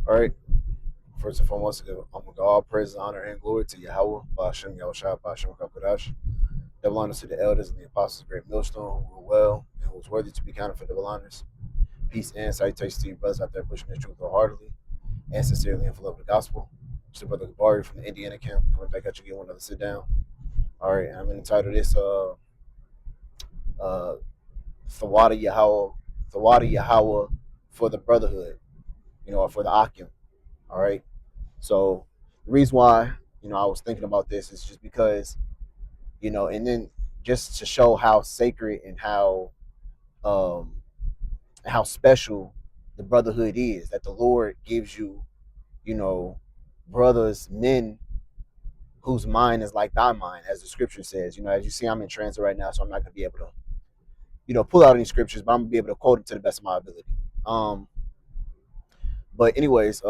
All right. First and foremost, I'm gonna give all praise, honor, and glory to Yahawah, Ba'ashem Yahushua, Ba'ashem Kakodash. Double honors to the elders and the apostles, of great millstone, who were well and who was worthy to be counted for double honors. Peace and salutations to you brothers out there pushing the truth wholeheartedly and sincerely and full of the gospel. It's your brother Gabari from the Indiana camp coming back at you again. One another sit down. All right, I'm going to title this uh Thawada Yahawah for the Brotherhood, or for the Akim. All right. So the reason why, I was thinking about this is just because, and then just to show how sacred and um how special the brotherhood is, that the Lord gives you, you know, brothers, men whose mind is like thy mind, as the scripture says. As you see, I'm in transit right now, so I'm not gonna be able to, pull out any scriptures, but I'm gonna be able to quote it to the best of my ability. Um, but anyways,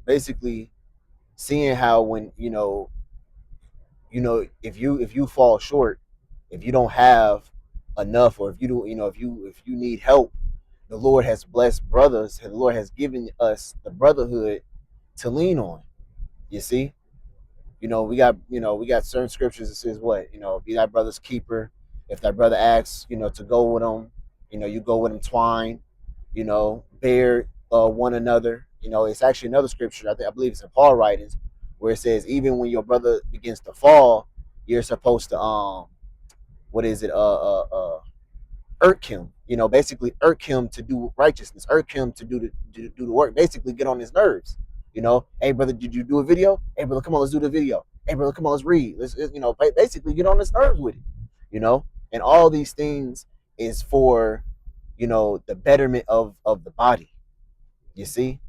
basically seeing how when if you fall short, if you don't have enough, or if you do, if you need help, the Lord has blessed brothers, and the Lord has given us the brotherhood to lean on. You see, we got certain scriptures that says what, be thy brother's keeper. If thy brother asks, to go with him, you go with him twine, bear one another. It's actually another scripture, I believe it's in Paul writings, where it says even when your brother begins to fall, you're supposed to what is it irk him, basically irk him to do righteousness, irk him to do the work, basically get on his nerves. Hey brother, did you do a video? Hey brother, come on, let's do the video. Hey brother, come on, let's read. Let's, basically get on his nerves with it. And all these things is for, the betterment of the body. You see,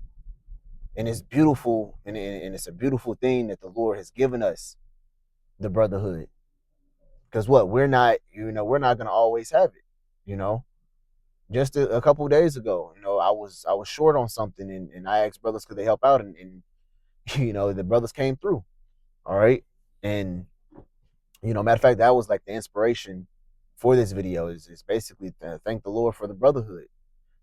and it's beautiful, and it's a beautiful thing that the Lord has given us, the brotherhood. Because what, we're not gonna always have it. You know, just a couple of days ago, I was short on something, and I asked brothers could they help out, and the brothers came through. All right, and matter of fact, that was like the inspiration for this video, is basically to thank the Lord for the brotherhood.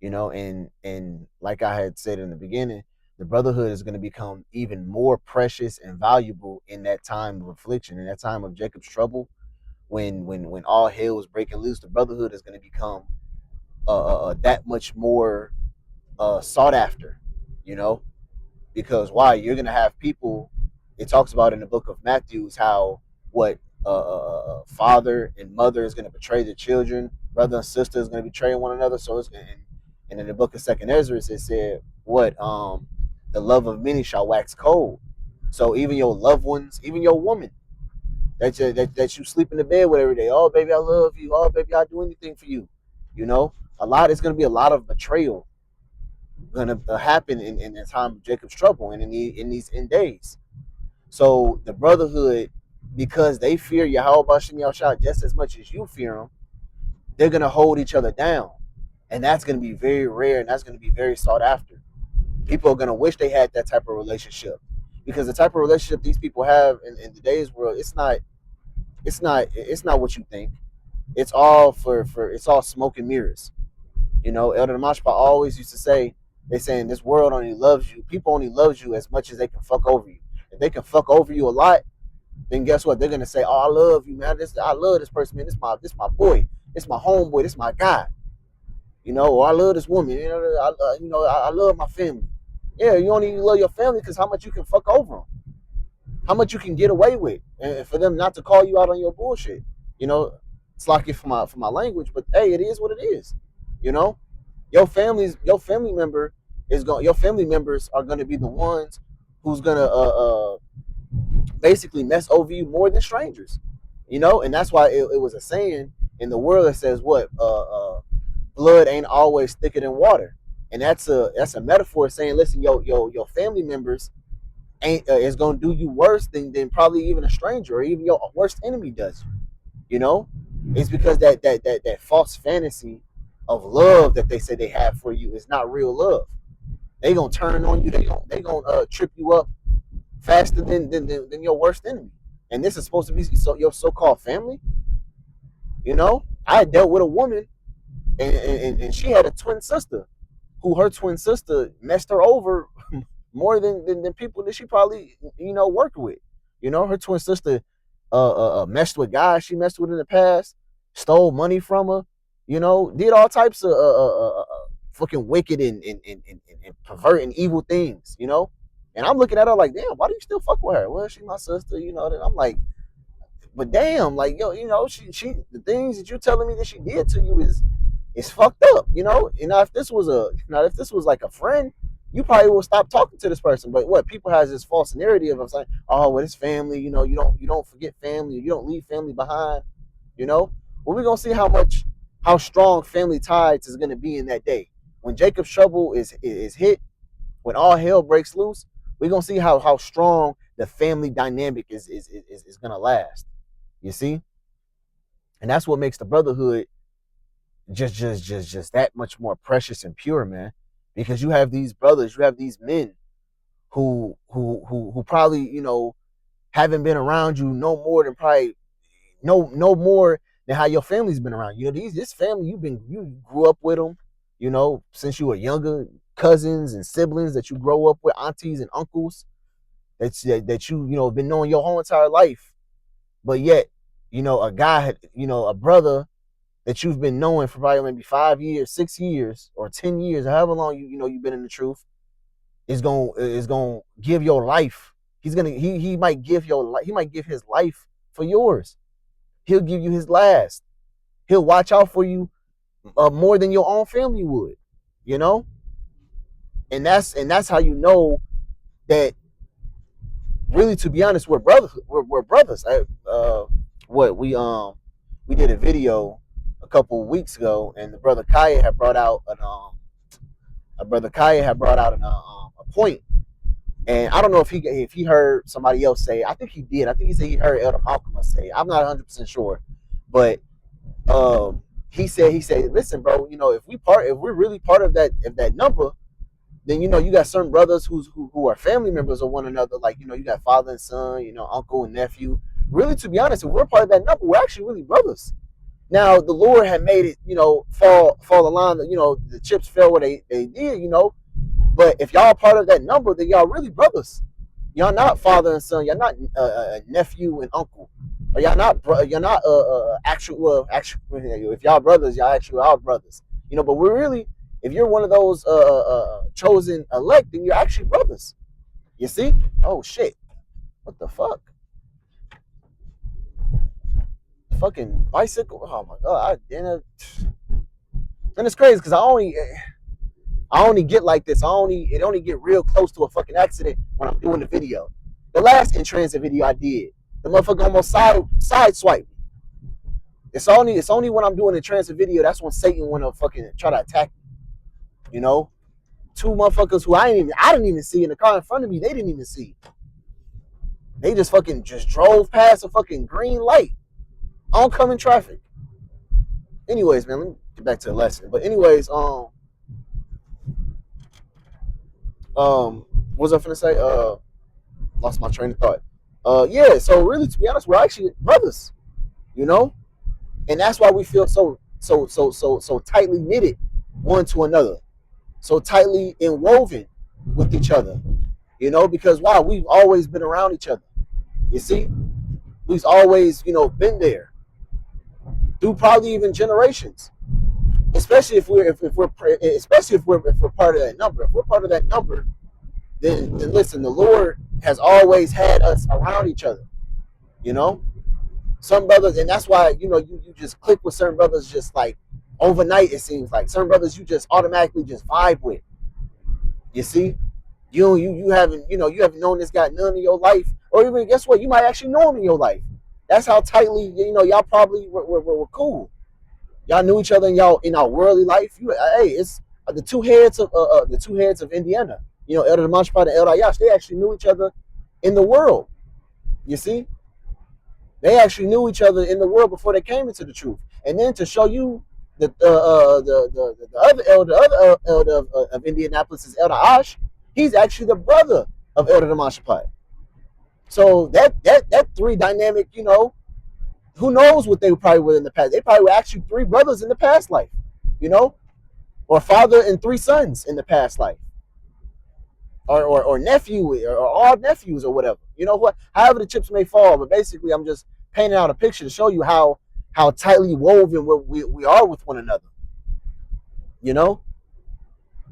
And like I had said in the beginning, the brotherhood is going to become even more precious and valuable in that time of affliction, in that time of Jacob's trouble, when all hell is breaking loose. The brotherhood is going to become that much more sought after, you know, because why? You're gonna have people. It talks about in the book of Matthew how what father and mother is gonna betray their children, brother and sister is gonna betray one another. So and in the book of Second Ezra it said what the love of many shall wax cold. So even your loved ones, even your woman that you sleep in the bed with every day. Oh baby, I love you. Oh baby, I'll do anything for you. You know, it's gonna be a lot of betrayal gonna happen in the time of Jacob's trouble, and in these end days. So the brotherhood, because they fear Yahawah Ba'ashem Yahushua just as much as you fear him, they're gonna hold each other down, and that's gonna be very rare, and that's gonna be very sought after. People are gonna wish they had that type of relationship, because the type of relationship these people have in today's world, it's not what you think. It's all for it's all smoke and mirrors. Elder Mashpa always used to say, they saying this world only loves you. People only loves you as much as they can fuck over you. If they can fuck over you a lot, then guess what? They're gonna say, "Oh, I love you, man. I love this person, man. This my boy. This my homeboy. This my guy. Or I love this woman. I love my family. Yeah, you only love your family because how much you can fuck over them, how much you can get away with, and for them not to call you out on your bullshit. You know, it's like it for my language, but hey, it is what it is. You know, your family members are gonna be the ones who's gonna basically mess over you more than strangers. And that's why it was a saying in the world that says what blood ain't always thicker than water, and that's a metaphor saying, listen, your family members ain't is gonna do you worse than probably even a stranger or even your worst enemy does you. You know, it's because that false fantasy of love that they say they have for you is not real love. They gonna turn on you. They gonna trip you up faster than your worst enemy. And this is supposed to be your so-called family. I dealt with a woman, and she had a twin sister who her twin sister messed her over more than people that she probably worked with. Her twin sister messed with guys she messed with in the past, stole money from her, did all types of fucking wicked and perverting evil things, And I'm looking at her like, damn, why do you still fuck with her? Well, she my sister, And I'm like, but damn, like, yo, she the things that you're telling me that she did to you is fucked up, And now if this was like a friend, you probably will stop talking to this person. But what people has this false narrative of saying, oh, well, it's family, you don't forget family, you don't leave family behind, Well, we're gonna see how strong family ties is gonna be in that day. When Jacob's trouble is hit, when all hell breaks loose, we're gonna see how strong the family dynamic is gonna last. You see? And that's what makes the brotherhood just that much more precious and pure, man. Because you have these brothers, you have these men who probably, haven't been around you no more than probably no more than how your family's been around. This family you grew up with them, since you were younger, cousins and siblings that you grow up with, aunties and uncles that you been knowing your whole entire life. But yet, a guy, a brother that you've been knowing for probably maybe 5 years, 6 years, or 10 years, however long you've been in the truth, is gonna give your life. He might give he might give his life for yours. He'll give you his last. He'll watch out for you more than your own family would, you know. And that's how you know that really, to be honest, we're brothers. We're brothers. What we did a video a couple of weeks ago, and the brother Kaya had brought out a point, and I don't know if he heard somebody else say. I think he did. I think he said he heard Elder Malcolm say. I'm not 100% sure, but he said, listen, bro, if we're really part of that number, then you got certain brothers who are family members of one another, like you got father and son, uncle and nephew. Really, to be honest, if we're part of that number, we're actually really brothers. Now the Lord had made it, fall along. The chips fell where they did, But if y'all part of that number, then y'all really brothers. Y'all not father and son. Y'all not nephew and uncle. Or y'all not you're not actual. If y'all brothers, y'all actually are brothers. But we're really, if you're one of those chosen elect, then you're actually brothers. You see? Oh shit! What the fuck? Fucking bicycle! Oh my god! And it's crazy because I only get like this. It only get real close to a fucking accident when I'm doing the video. The last in transit video I did, the motherfucker almost side swipe me. It's only when I'm doing a transit video that's when Satan wanna fucking try to attack me. Two motherfuckers who I didn't even see in the car in front of me. They didn't even see. They just fucking just drove past a fucking green light, oncoming traffic. Anyways, man, let me get back to the lesson. But anyways, what was I finna say? Lost my train of thought. Yeah. So really, to be honest, we're actually brothers, you know, and that's why we feel so tightly knitted one to another, so tightly inwoven with each other, because why? We've always been around each other. You see, we've always, been there through probably even generations. Especially if we're part of that number. If we're part of that number, then listen, the Lord has always had us around each other. You know, some brothers, and that's why you just click with certain brothers just like overnight. It seems like certain brothers you just automatically just vibe with. You see, you haven't known this guy none of your life, or even guess what? You might actually know him in your life. That's how tightly y'all probably were cool. Y'all knew each other in our worldly life. Hey, it's the two heads of Indiana. Elder Demonshpat and Elder Ayash. They actually knew each other in the world. You see, they actually knew each other in the world before they came into the truth. And then to show you that the other elder of Indianapolis is Elder Ash. He's actually the brother of Elder Demonshpat. So that three dynamic, who knows what they probably were in the past? They probably were actually three brothers in the past life, or father and three sons in the past life. or nephew or all nephews or whatever. You know what? However the chips may fall, but basically I'm just painting out a picture to show you how tightly woven we are with one another. You know,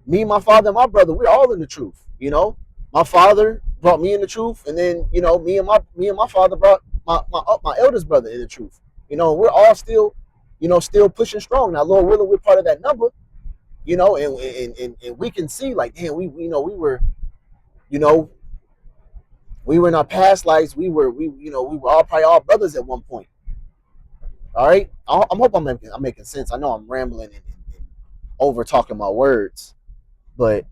me, my father, and my brother, we're all in the truth. You know, my father brought me in the truth, and then me and my father brought my eldest brother in the truth. You know, we're all still, still pushing strong. Now, Lord willing, we're part of that number. And we can see like, damn, you know, we were in our past lives. We were all probably all brothers at one point. All right. I'm hope I'm making sense. I know I'm rambling and over talking my words, but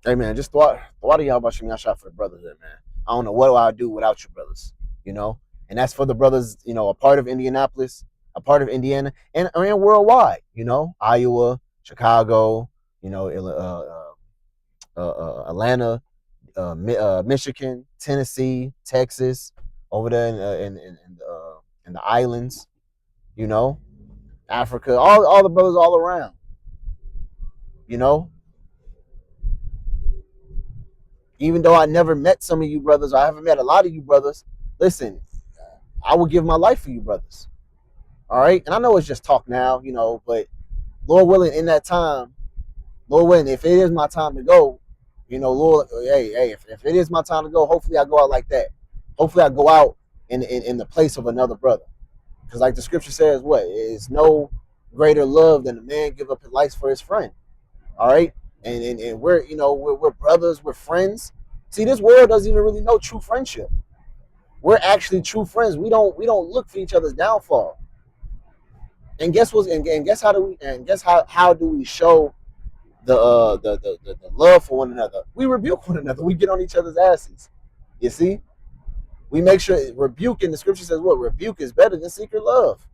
hey man, just thought of y'all about shooting shot for the brotherhood, man. I don't know what do I do without you brothers, and that's for the brothers, a part of Indianapolis, a part of Indiana, and worldwide, Iowa, Chicago, Atlanta, Michigan, Tennessee, Texas, over there in the islands, you know, Africa, all the brothers all around, you know. Even though I never met some of you brothers, I haven't met a lot of you brothers. Listen, I would give my life for you brothers. All right, and I know it's just talk now, but Lord willing, in that time, Lord willing, if it is my time to go, Lord, hey, if it is my time to go, hopefully I go out like that. Hopefully I go out in the place of another brother. Because like the scripture says, what? Is no greater love than a man give up his life for his friend. All right? And we're brothers, we're friends. See, this world doesn't even really know true friendship. We're actually true friends. We don't look for each other's downfall. And guess what? And guess how do we show the love for one another? We rebuke one another. We get on each other's asses. You see? We make sure rebuke, and the scripture says what? Rebuke is better than secret love.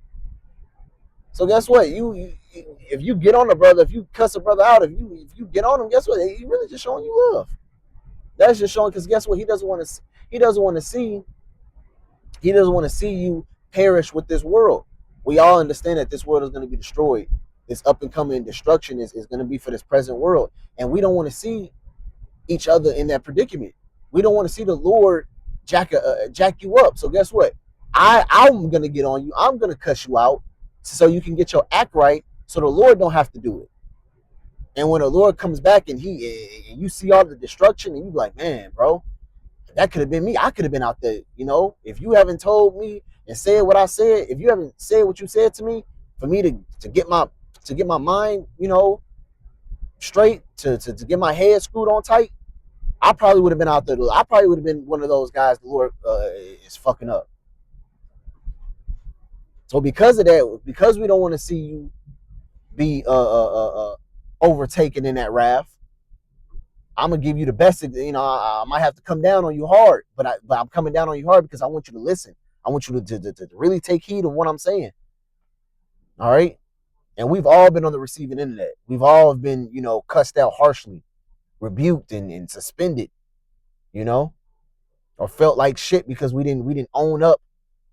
So guess what? If you get on a brother, if you cuss a brother out, if you get on him, guess what? He really just showing you love. That's just showing, because guess what? He doesn't want to see you perish with this world. We all understand that this world is going to be destroyed. This up and coming destruction is going to be for this present world, and we don't want to see each other in that predicament. We don't want to see the Lord jack you up. So guess what? I'm gonna get on you. I'm gonna cuss you out so you can get your act right, so the Lord don't have to do it. And when the Lord comes back and you see all the destruction, and you be like, man, bro, that could have been me. I could have been out there. If you haven't told me and said what I said, if you haven't said what you said to me, for me to get my mind, straight, to get my head screwed on tight, I probably would have been out there. I probably would have been one of those guys the Lord is fucking up. So because of that, because we don't want to see you be overtaken in that wrath, I'm gonna give you the best. I might have to come down on you hard, but I'm coming down on you hard because I want you to listen. I want you to really take heed of what I'm saying. All right. And we've all been on the receiving end of that. We've all been, cussed out harshly, rebuked and suspended, or felt like shit because we didn't own up,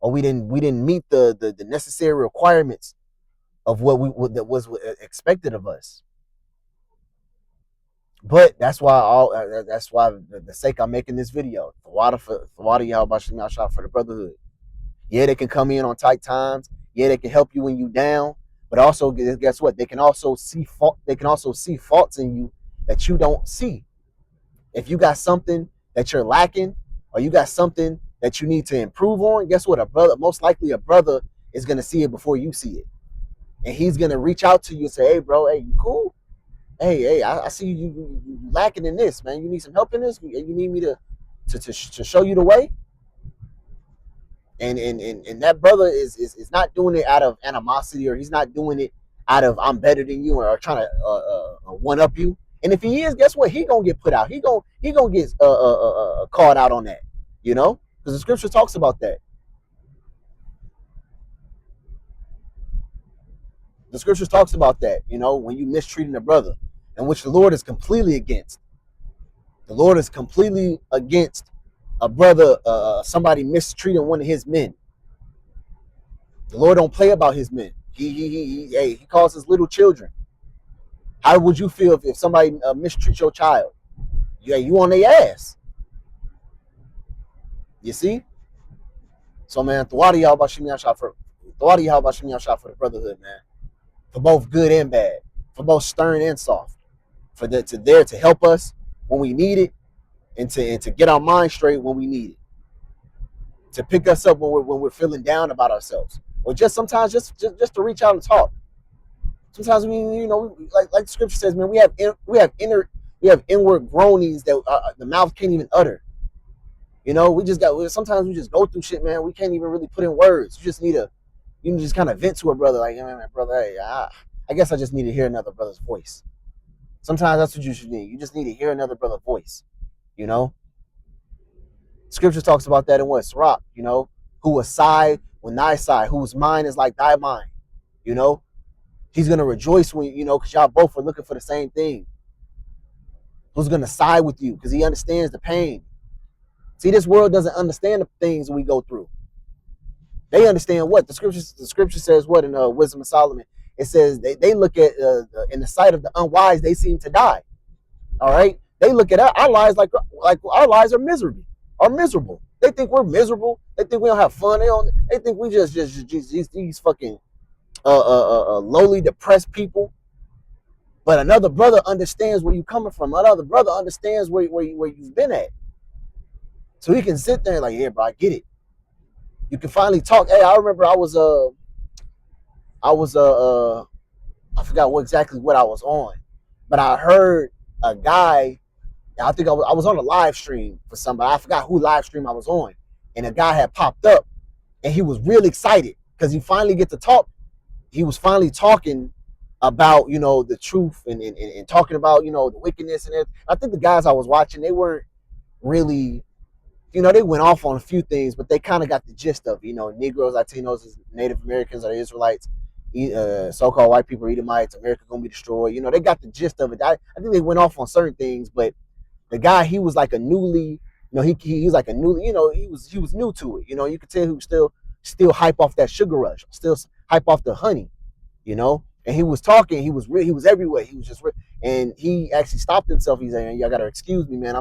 or we didn't meet the necessary requirements of that was expected of us. But that's why the sake I'm making this video. Thawada Yahawah shot for the brotherhood. Yeah, they can come in on tight times. Yeah, they can help you when you down. But also, guess what? They can also see faults in you that you don't see. If you got something that you're lacking, or you got something that you need to improve on, guess what? Most likely a brother is gonna see it before you see it, and he's gonna reach out to you and say, "Hey, bro, hey, you cool? Hey, I see you lacking in this, man. You need some help in this. You need me to show you the way." And that brother is not doing it out of animosity, or he's not doing it out of I'm better than you, or trying to one up you. And if he is, guess what? He gonna get put out. He gonna get called out on that, because the scripture talks about that. The scriptures talks about that, when you mistreating a brother, and which the Lord is completely against. The Lord is completely against a brother, somebody mistreating one of his men. The Lord don't play about his men. He calls us little children. How would you feel if somebody mistreats your child? Yeah, you on their ass. You see? So man, Thawadi Yahawah Shimmy shot for Thawadi Yahawah Shimmy shot for the brotherhood, man. For both good and bad, for both stern and soft, for the to there to help us when we need it, and to get our mind straight when we need it, to pick us up when we're feeling down about ourselves, or just sometimes just to reach out and talk. Sometimes like the scripture says, man, we have inward groanings that the mouth can't even utter. Sometimes we just go through shit, man. We can't even really put in words. You can just kind of vent to a brother, like, man, brother, hey, I guess I just need to hear another brother's voice. Sometimes that's what you should need. You just need to hear another brother's voice. You know, Scripture talks about that in what Sirach. Who aside when thy side, whose mind is like thy mind. You know, he's gonna rejoice when because y'all both are looking for the same thing. Who's gonna side with you because he understands the pain. See, this world doesn't understand the things we go through. They understand what the scripture says. What in Wisdom of Solomon, it says they look at in the sight of the unwise, they seem to die. All right, they look at our lives like our lives are miserable. They think we're miserable. They think we don't have fun. They think we just these fucking lowly depressed people. But another brother understands where you're coming from. Another brother understands where you've been at. So he can sit there like, yeah, bro, I get it. You can finally talk. Hey, I remember I forgot exactly what I was on, but I heard a guy. I think I was on a live stream for somebody. I forgot who live stream I was on, and a guy had popped up, and he was real excited because he finally get to talk. He was finally talking about the truth and talking about the wickedness and everything. I think the guys I was watching, they weren't really. They went off on a few things, but they kind of got the gist of Negroes, Latinos, Native Americans, or the Israelites, so-called white people, Edomites, America gonna be destroyed. They got the gist of it. I think they went off on certain things, but the guy, he was like a newly, he was like a newly, he was new to it. You could tell he was still hype off that sugar rush, still hype off the honey, And he was talking, he was everywhere. He was just, and he actually stopped himself. He's like, y'all gotta excuse me, man.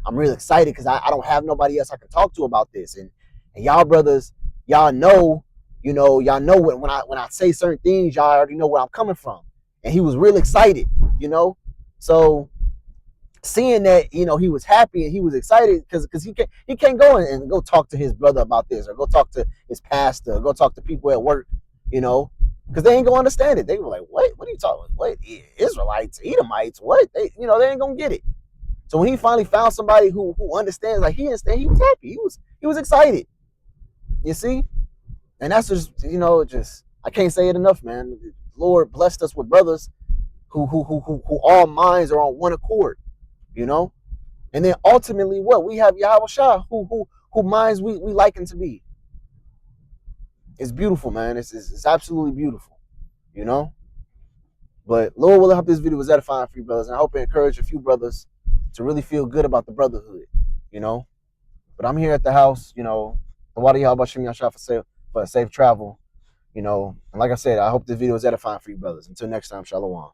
I'm real excited because I don't have nobody else I can talk to about this. And y'all brothers, y'all know when I say certain things, y'all already know where I'm coming from. And he was real excited, So seeing that, he was happy and he was excited because he can't go and go talk to his brother about this, or go talk to his pastor, or go talk to people at work, because they ain't gonna understand it. They were like, what are you talking about? What, Israelites, Edomites, what? They ain't gonna get it. So when he finally found somebody who understands, like he understands, he was happy. He was excited. You see? And that's just I can't say it enough, man. The Lord blessed us with brothers who all minds are on one accord, And then ultimately what? We have Yahawah Shah, who minds we like him to be. It's beautiful, man. It's absolutely beautiful, But Lord will, I hope this video was edifying for you brothers, and I hope it encouraged a few brothers to really feel good about the brotherhood, But I'm here at the house, the Wadi Yahawah Shimmy Yashah for safe travel, And like I said, I hope this video was edifying for you brothers. Until next time, Shalom.